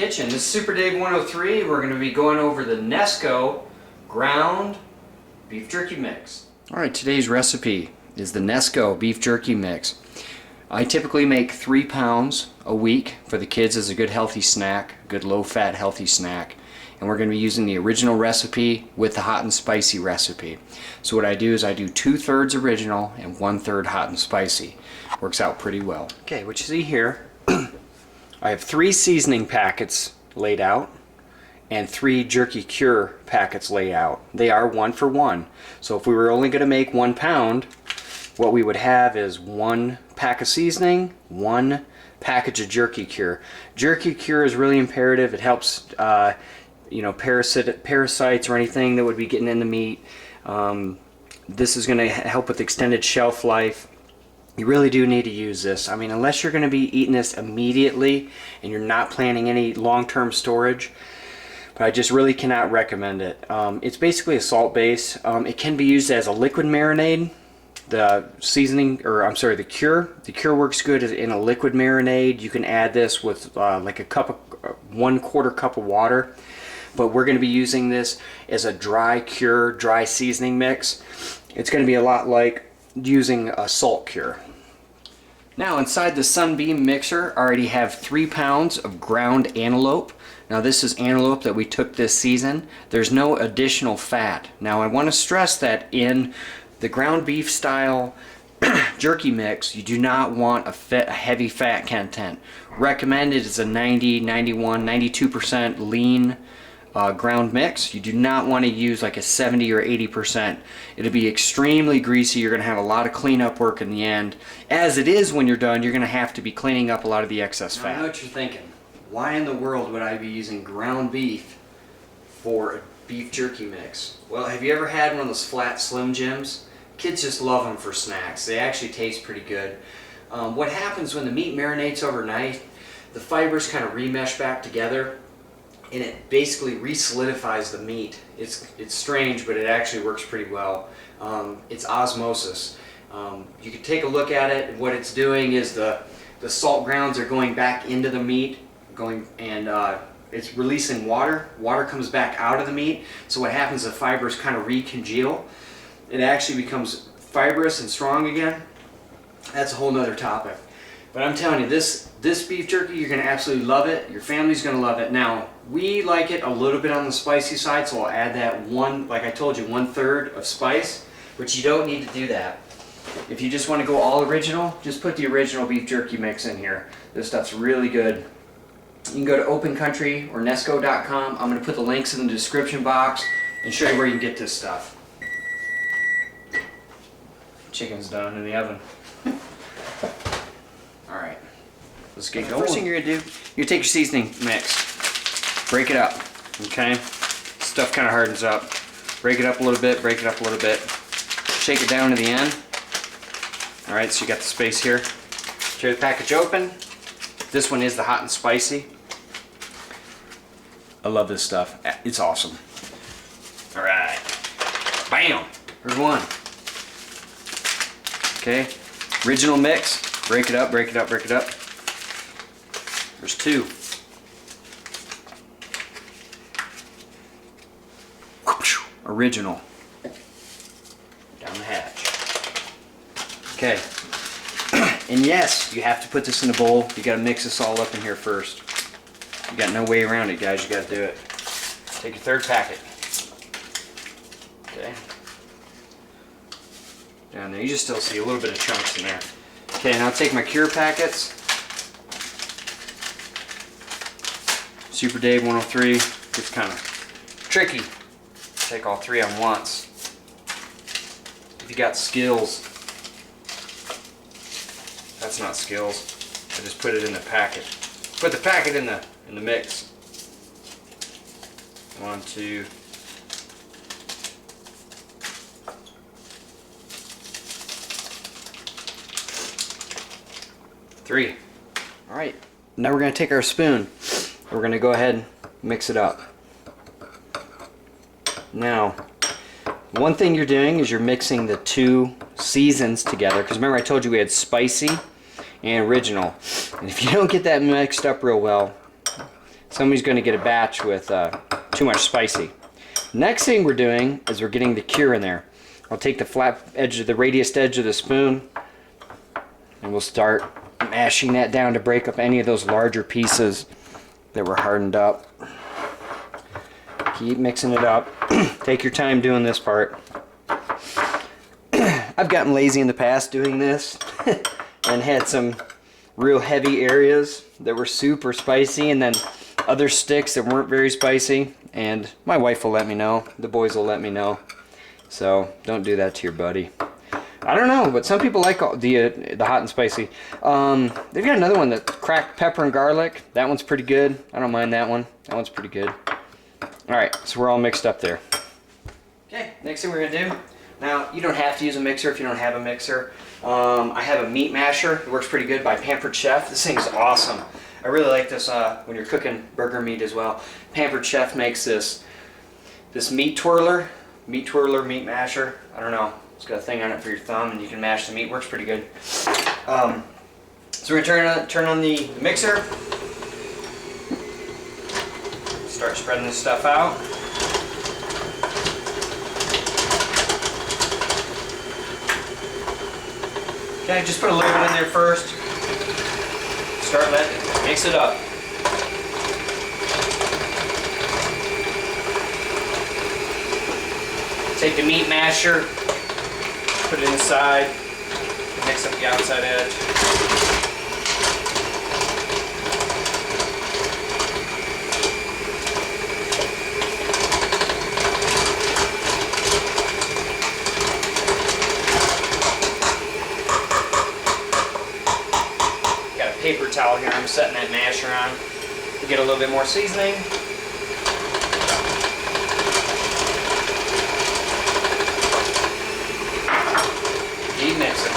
kitchen. This is Super Dave 103. We're going to be going over the NESCO ground beef jerky mix. Alright, today's recipe is the NESCO beef jerky mix. I typically make 3 pounds a week for the kids as a good healthy snack, good low-fat healthy snack. And we're going to be using the original recipe with the hot and spicy recipe. So what I do is I do 2/3 original and 1/3 hot and spicy. Works out pretty well. Okay, what you see here, I have 3 seasoning packets laid out and 3 jerky cure packets laid out. They are 1 for 1. So if we were only going to make 1 pound, what we would have is 1 pack of seasoning, 1 package of jerky cure. Jerky cure is really imperative. It helps parasites or anything that would be getting in the meat. This is going to help with extended shelf life. You really do need to use this. I mean, unless you're going to be eating this immediately and you're not planning any long-term storage, but I just really cannot recommend it. It's basically a salt base. It can be used as a liquid marinade. The seasoning, or I'm sorry, the cure works good in a liquid marinade. You can add this with like a cup of 1/4 cup of water. But we're going to be using this as a dry seasoning mix. It's going to be a lot like using a salt cure. Now inside the Sunbeam mixer, I already have 3 pounds of ground antelope. Now this is antelope that we took this season. There's no additional fat. Now I want to stress that in the ground beef style jerky mix, you do not want a heavy fat content. Recommended is a 90, 91, 92% lean ground mix. You do not want to use like a 70 or 80%. It'll be extremely greasy. You're going to have a lot of cleanup work in the end. As it is, when you're done, you're going to have to be cleaning up a lot of the excess fat. I know what you're thinking. Why in the world would I be using ground beef for a beef jerky mix? Well, have you ever had one of those flat Slim Jims? Kids just love them for snacks. They actually taste pretty good. What happens when the meat marinates overnight, the fibers kind of remesh back together, and it basically re-solidifies the meat. It's strange, but it actually works pretty well. It's osmosis. You can take a look at it, and what it's doing is the salt grounds are going back into the meat, it's releasing water. Water comes back out of the meat, so what happens, the fibers kind of recongeal. It actually becomes fibrous and strong again. That's a whole nother topic. But I'm telling you, this beef jerky, you're going to absolutely love it. Your family's going to love it. Now, we like it a little bit on the spicy side, so I'll add that like I told you, 1/3 of spice, but you don't need to do that. If you just want to go all original, just put the original beef jerky mix in here. This stuff's really good. You can go to Open Country or NESCO.com. I'm going to put the links in the description box and show you where you can get this stuff. Chicken's done in the oven. Alright, let's get going. First thing you're going to do, you take your seasoning mix, break it up, okay? Stuff kind of hardens up. Break it up a little bit, break it up a little bit. Shake it down to the end. Alright, so you got the space here. Tear the package open. This one is the hot and spicy. I love this stuff. It's awesome. Alright. Bam! There's one. Okay, original mix. Break it up, break it up, break it up. There's 2. Original. Down the hatch. Okay. And yes, you have to put this in a bowl. You got to mix this all up in here first. You got no way around it, guys. You got to do it. Take your 3rd packet. Okay. Down there. You just still see a little bit of chunks in there. Okay, now take my cure packets. Super Dave 103. It's kind of tricky. Take all 3 on once. If you got skills, that's not skills. I just put it in the packet. Put the packet in the mix. 1, 2. 3. Alright, now we're going to take our spoon. We're going to go ahead and mix it up. Now, one thing you're doing is you're mixing the 2 seasons together, because remember I told you we had spicy and original. And if you don't get that mixed up real well, Somebody's going to get a batch with too much spicy. Next thing we're doing is we're getting the cure in there. I'll take the flat edge of the radius edge of the spoon and we'll start mashing that down to break up any of those larger pieces that were hardened up. Keep mixing it up. Take your time doing this part. I've gotten lazy in the past doing this and had some real heavy areas that were super spicy and then other sticks that weren't very spicy, and my wife will let me know, the boys will let me know, so don't do that to your buddy. I don't know, but some people like the hot and spicy. They've got another one that's cracked pepper and garlic. That one's pretty good. I don't mind that one. That one's pretty good. Alright, so we're all mixed up there. Okay, next thing we're going to do, now you don't have to use a mixer if you don't have a mixer. I have a meat masher. It works pretty good by Pampered Chef. This thing's awesome. I really like this when you're cooking burger meat as well. Pampered Chef makes this meat twirler, meat masher. I don't know. It's got a thing on it for your thumb, and you can mash the meat. Works pretty good. So we're gonna turn on the mixer. Start spreading this stuff out. Okay, just put a little bit in there first. Start letting it mix it up. Take the meat masher, put it inside, mix up the outside edge. Paper towel here. I'm setting that masher on to get a little bit more seasoning. Keep mixing.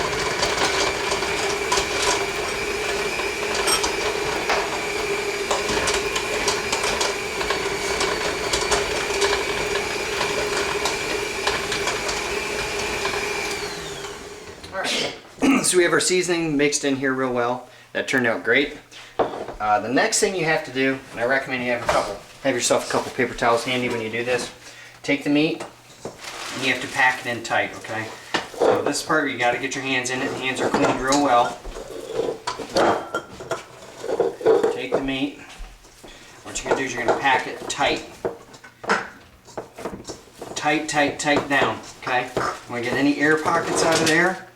All right. So we have our seasoning mixed in here real well. That turned out great. The next thing you have to do, and I recommend you have yourself a couple paper towels handy when you do this. Take the meat, and you have to pack it in tight, okay? So this part where you got to get your hands in it. The hands are cleaned real well. Take the meat. What you're going to do is you're going to pack it tight. Tight down, okay? You want to get any air pockets out of there.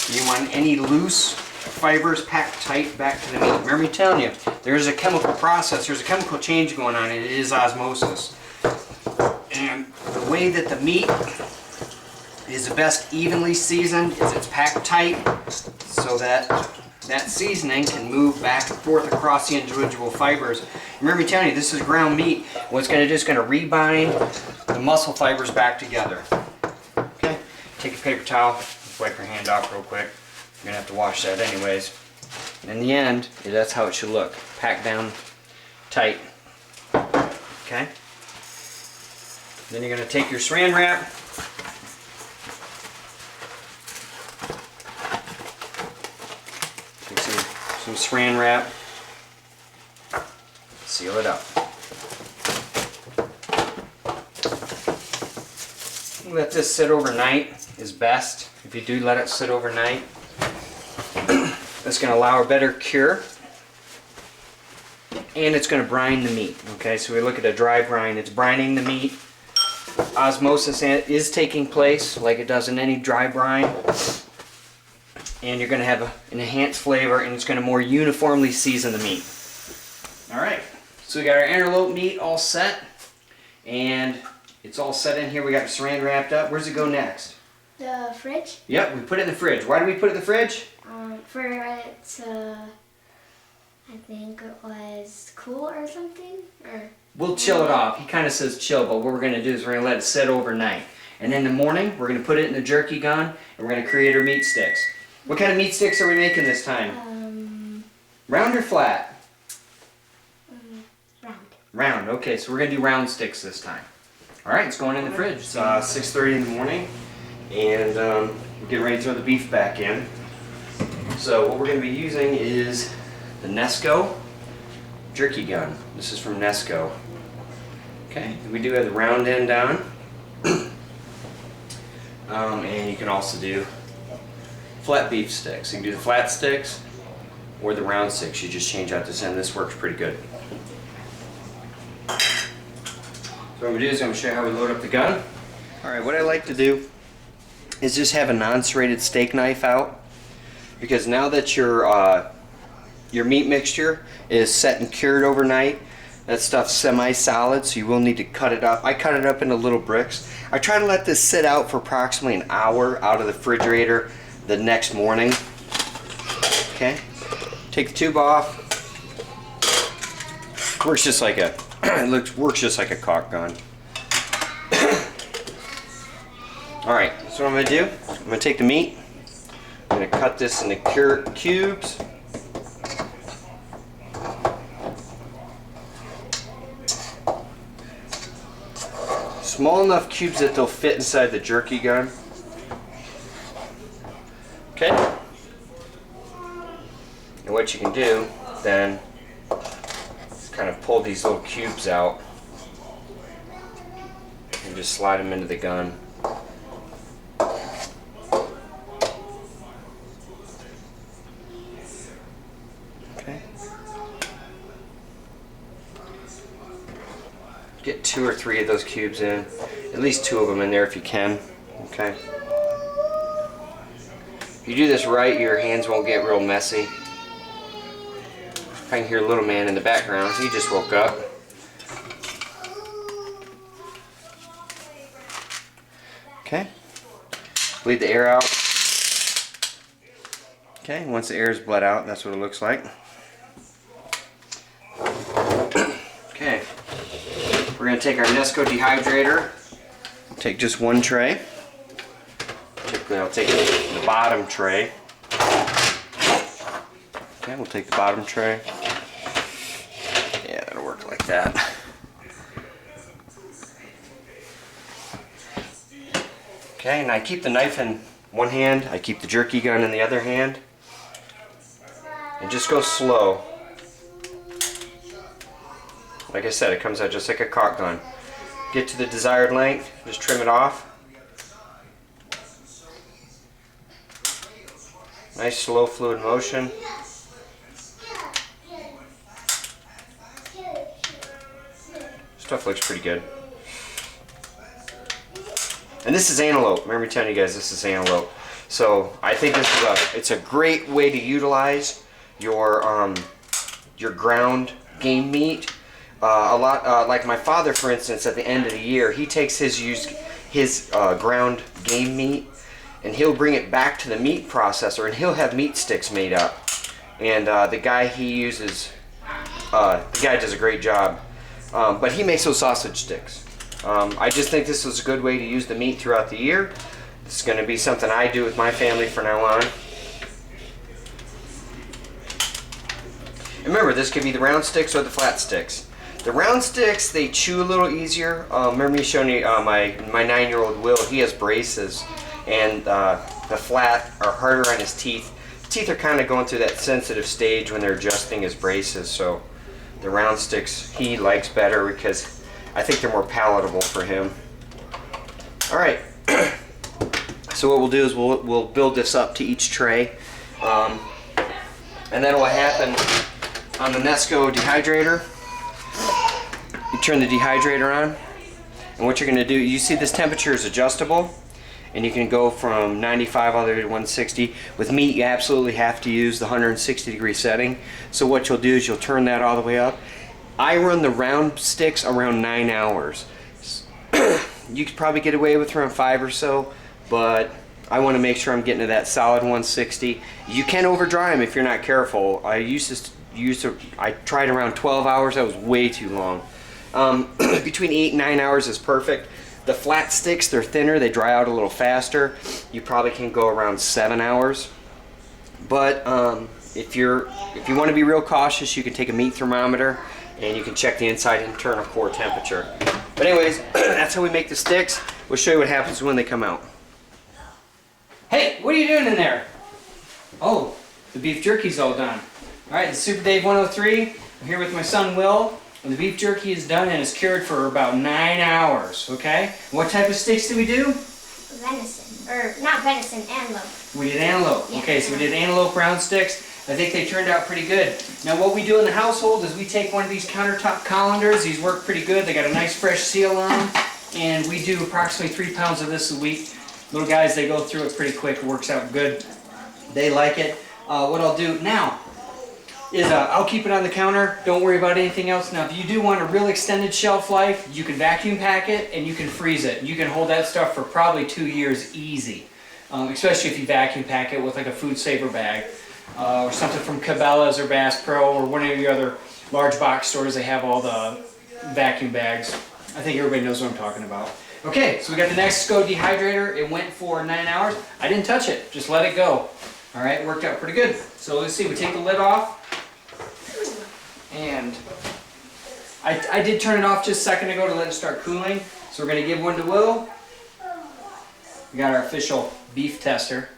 You want any loose fibers packed tight back to the meat. Remember me telling you, there's a chemical process, there's a chemical change going on, and it is osmosis. And the way that the meat is the best evenly seasoned is it's packed tight so that that seasoning can move back and forth across the individual fibers. Remember me telling you, this is ground meat. What it's going to do is going to rebind the muscle fibers back together. Okay, take a paper towel, wipe your hand off real quick. You're going to have to wash that anyways. And in the end, that's how it should look. Packed down tight. Okay? Then you're going to take your saran wrap. Take some saran wrap. Seal it up. Let this sit overnight is best. If you do let it sit overnight, it's going to allow a better cure, and it's going to brine the meat. Okay, so we look at a dry brine. It's brining the meat. Osmosis is taking place like it does in any dry brine, and you're going to have an enhanced flavor, and it's going to more uniformly season the meat. Alright, so we got our antelope meat all set, and it's all set in here. We got saran wrapped up. Where's it go next? The fridge? Yep, we put it in the fridge. Why do we put it in the fridge? For it to, I think it was cool or something. Or we'll chill it off. He kind of says chill, but what we're going to do is we're going to let it sit overnight. And in the morning, we're going to put it in the jerky gun, and we're going to create our meat sticks. What kind of meat sticks are we making this time? Round or flat? Round. Round. Okay, so we're going to do round sticks this time. All right, it's going in the fridge. It's 6:30 in the morning, and we're getting ready to throw the beef back in. So what we're going to be using is the NESCO jerky gun. This is from NESCO. Okay, we do have the round end on. And you can also do flat beef sticks. You can do the flat sticks or the round sticks. You just change out this end. This works pretty good. So what I'm going to do is I'm going to show you how we load up the gun. Alright, what I like to do is just have a non-serrated steak knife out, because now that your meat mixture is set and cured overnight, that stuff's semi-solid, so you will need to cut it up. I cut it up into little bricks. I try to let this sit out for approximately an hour out of the refrigerator the next morning. Okay, take the tube off. Works just like a works just like a caulk gun. All right, so what I'm gonna do, I'm gonna take the meat. I'm gonna cut this into cubes. Small enough cubes that they'll fit inside the jerky gun. Okay. And what you can do then is kind of pull these little cubes out and just slide them into the gun. Okay. Get 2 or 3 of those cubes in, at least 2 of them in there if you can. Okay. If you do this right, your hands won't get real messy. I can hear a little man in the background. He just woke up. Okay. Bleed the air out. Okay, once the air is bled out, that's what it looks like. Okay. We're going to take our NESCO Dehydrator. Take just one tray. Typically I'll take the bottom tray. Okay, we'll take the bottom tray. Yeah, that'll work like that. Okay, and I keep the knife in one hand, I keep the jerky gun in the other hand. And just go slow. Like I said, it comes out just like a caulk gun. Get to the desired length, just trim it off. Nice slow fluid motion. Stuff looks pretty good. And this is antelope. Remember telling you guys this is antelope. So I think this is it's a great way to utilize your ground game meat. Like my father, for instance, at the end of the year, he takes his ground game meat and he'll bring it back to the meat processor and he'll have meat sticks made up. And the guy he uses, the guy does a great job. But he makes those sausage sticks. I just think this is a good way to use the meat throughout the year. This is going to be something I do with my family from now on. And remember, this could be the round sticks or the flat sticks. The round sticks, they chew a little easier. Remember me showing you my 9-year-old Will, he has braces. And the flat are harder on his teeth. His teeth are kind of going through that sensitive stage when they're adjusting his braces. So the round sticks he likes better because I think they're more palatable for him. Alright, so what we'll do is we'll build this up to each tray. And then what will happen on the NESCO Dehydrator, you turn the dehydrator on, and what you're going to do, you see this temperature is adjustable, and you can go from 95 all the way to 160. With meat, you absolutely have to use the 160-degree setting. So what you'll do is you'll turn that all the way up. I run the round sticks around 9 hours. You could probably get away with around 5 or so, but I want to make sure I'm getting to that solid 160. You can over dry them if you're not careful. I tried around 12 hours. That was way too long. Between 8 and 9 hours is perfect. The flat sticks, they're thinner, they dry out a little faster. You probably can go around 7 hours. But if you want to be real cautious, you can take a meat thermometer and you can check the inside internal core temperature. But anyways, that's how we make the sticks. We'll show you what happens when they come out. Hey, what are you doing in there? Oh, the beef jerky's all done. Alright, the Super Dave 103. I'm here with my son Will, and the beef jerky is done and it's cured for about 9 hours, okay? What type of steaks do we do? Venison. Or, not venison, antelope. We did antelope. Yeah. Okay, so we did antelope round sticks. I think they turned out pretty good. Now what we do in the household is we take one of these countertop colanders. These work pretty good. They got a nice fresh seal on them. And we do approximately 3 pounds of this a week. Little guys, they go through it pretty quick. It works out good. They like it. What I'll do now is I'll keep it on the counter. Don't worry about anything else. Now, if you do want a real extended shelf life, you can vacuum pack it and you can freeze it. You can hold that stuff for probably 2 years easy, especially if you vacuum pack it with like a food saver bag or something from Cabela's or Bass Pro or one of the other large box stores. They have all the vacuum bags. I think everybody knows what I'm talking about. Okay, so we got the NESCO Dehydrator. It went for 9 hours. I didn't touch it, just let it go. All right, worked out pretty good. So let's see, we take the lid off. And I did turn it off just a second ago to let it start cooling. So we're going to give one to Will. We got our official beef tester.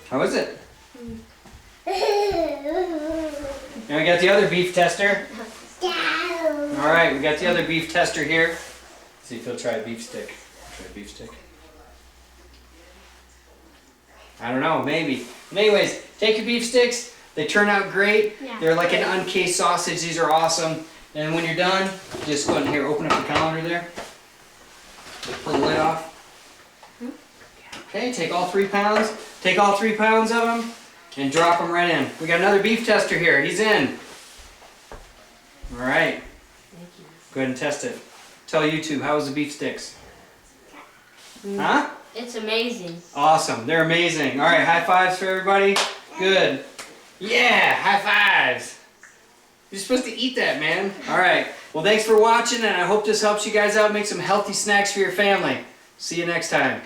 How is it? And we got the other beef tester. Alright, we got the other beef tester here. Let's see if he'll try a beef stick. Try a beef stick. I don't know, maybe. But anyways, take your beef sticks. They turn out great. Yeah. They're like an uncased sausage. These are awesome. And when you're done, just go ahead and here, open up the colander there. Just pull the lid off. Okay, take all 3 pounds. Take all 3 pounds of them and drop them right in. We got another beef tester here. He's in. All right. Go ahead and test it. Tell YouTube, how was the beef sticks? Huh? It's amazing. Awesome. They're amazing. All right, high fives for everybody. Good. Yeah, high fives. You're supposed to eat that, man. All right. Well, thanks for watching, and I hope this helps you guys out. Make some healthy snacks for your family. See you next time.